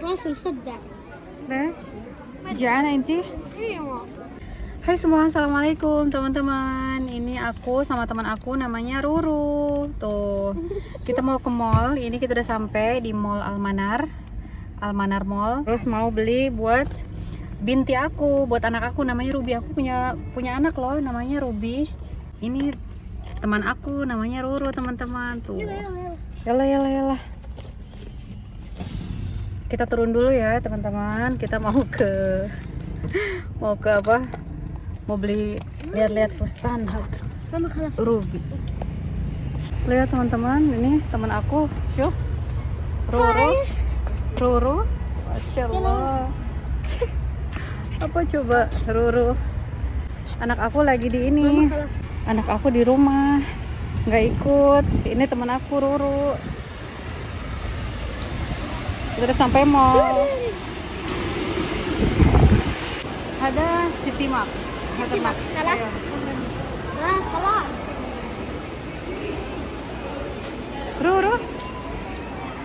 خلاص مصدق. ليش؟ جعانة انتي؟ ايوه. Hai semua, assalamualaikum teman-teman. Ini aku sama teman aku namanya Ruru. Tuh, kita mau ke mall. Ini kita udah sampai di Mall Almanar Mall. Terus mau beli buat binti aku, buat anak aku namanya Ruby. Aku punya anak loh, namanya Ruby. Ini teman aku namanya Ruru, teman-teman. Tuh. Yalah. Kita turun dulu ya, teman-teman. Kita mau ke apa? Mau beli, lihat-lihat fustan Mama خلاص. Ruby. Lihat teman-teman, ini teman aku, Syuf, Ruru, Masya Allah. Apa coba Ruru? Anak aku lagi di ini. Mama خلاص. Anak aku di rumah, nggak ikut. Ini teman aku Ruru. Kita udah sampai mall. Ada City Max. City Max, خلاص. خلاص. Ruru.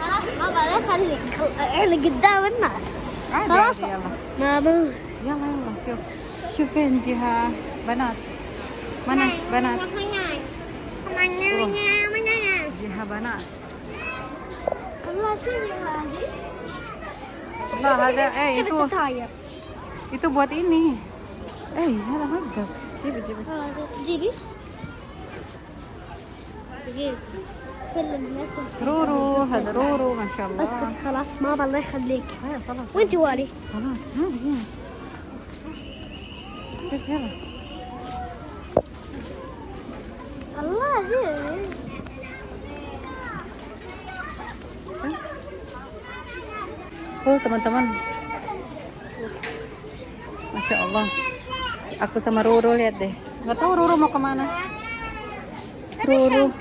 خلاص ماما لا خليك احنا قدام الناس. خلاص. يلا ماما. يلا شوف فين جهة بنات. mana بنات جهة بنات. الله شنو هذه؟ Allah ada كيف itu ستاير؟ buat ini. هذا مقدر. جيبي جيبي. دقيقة. كل الناس رورو، هذا رورو ما شاء الله. اسكت خلاص ماما الله يخليك. خلاص وانت واري. خلاص هنا يلا. الله جيبي. Teman-teman, Masya Allah, aku sama Ruru lihat deh. Nggak tahu Ruru mau kemana. Ruru,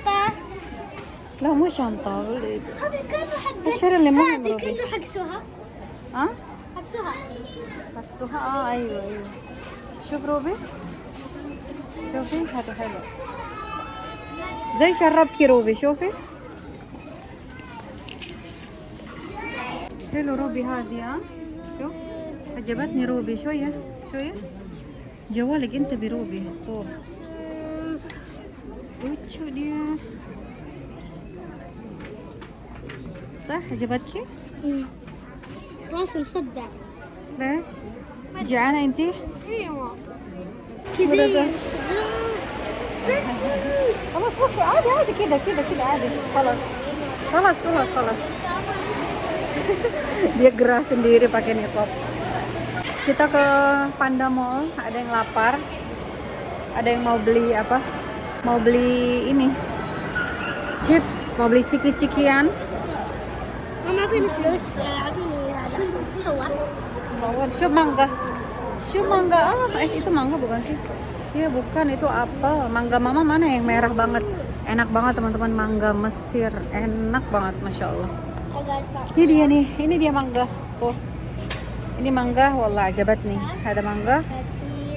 لا مو شنطة. هذا كله حق الشيء اللي مهم هذا روبي. كله حق سهى. ها؟ حق سهى. مكسوها. ايوه شوف روبي، شوفي هذا حلو زي شربكي روبي. شوفي حلو روبي هذه. شوف عجبتني روبي. شوية جوالك انت بروبي. طول lucu dia. صح عجبتك؟ خلاص مصدق. ليش؟ جعانة انتي؟ ايوه. كثير. خلاص روحي عادي كده عادي. خلاص dia gerah sendiri pakai niqab. Kita ke Panda Mall, ada yang lapar, ada yang mau beli apa, mau beli ini chips, mau beli ciki-cikian. ماما اعطيني فلوس اعطيني هذا صور. Shop mangga. Itu mangga bukan sih? Iya bukan, itu apel. Mangga mama mana yang merah banget? Enak banget teman-teman, mangga Mesir. Enak banget, Masya Allah. Ini dia nih, ini dia mangga. Tuh. Ini mangga, wallah ajabat nih. Ada mangga,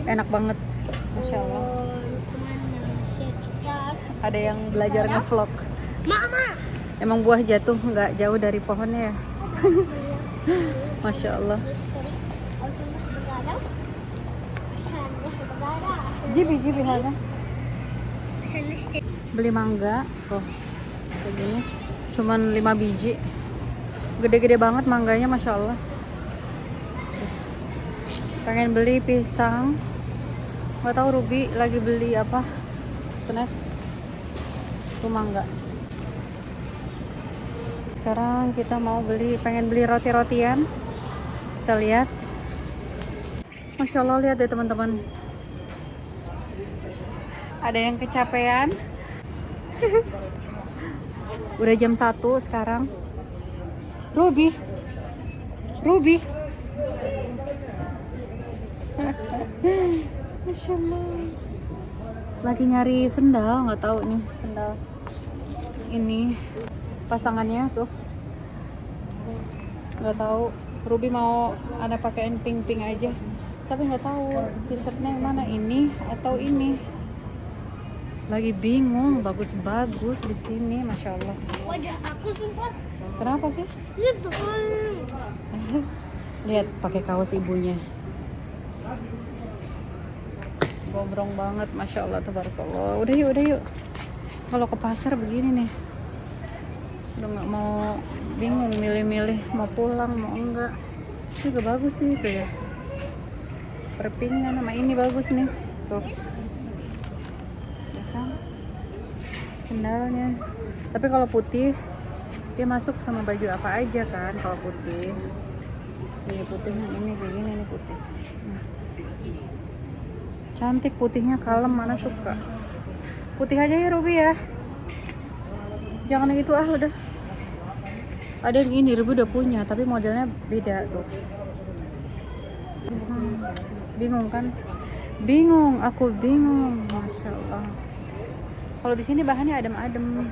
enak banget. Masya Allah. Ada yang belajar nge-vlog. Mama. Emang buah jatuh nggak jauh dari pohonnya ya. Masya Allah. Jibi ada. Beli mangga, tuh kayak gini, cuman 5 biji, gede-gede banget mangganya, Masya Allah. Pengen beli pisang, nggak tahu Ruby lagi beli apa, snack. Tuh mangga. Sekarang kita mau pengen beli roti-rotian. Kita lihat. Masya Allah, lihat deh teman-teman. Ada yang kecapean. Udah jam 1 sekarang. Ruby. Masya Allah. Lagi nyari sendal, nggak tahu nih sendal. Ini pasangannya tuh. Nggak tahu. Ruby mau ada pakaian pink aja. Tapi nggak tahu t-shirtnya yang mana, ini atau ini. Lagi bingung, bagus-bagus di sini, Masya Allah. Wajah aku sumpah. Kenapa sih? Ini tuh. Lihat pakai kaos ibunya. Gombrong banget, masya Allah, tabarakallah. Udah yuk. Kalau ke pasar begini nih, udah nggak mau, bingung milih-milih mau pulang mau enggak. Ini juga bagus sih itu ya. Perpingan sama ini bagus nih, tuh. Ya kan? Sendalnya. Tapi kalau putih, dia masuk sama baju apa aja kan? Kalau putih, ini putihnya ini begini, ini putih. Cantik putihnya, kalem, mana suka. Putih aja ya Ruby ya. Jangan yang itu udah. Ada yang ini Ruby udah punya, tapi modelnya beda tuh. Bingung kan? Bingung, aku bingung. Masya Allah. Kalau di sini bahannya adem-adem.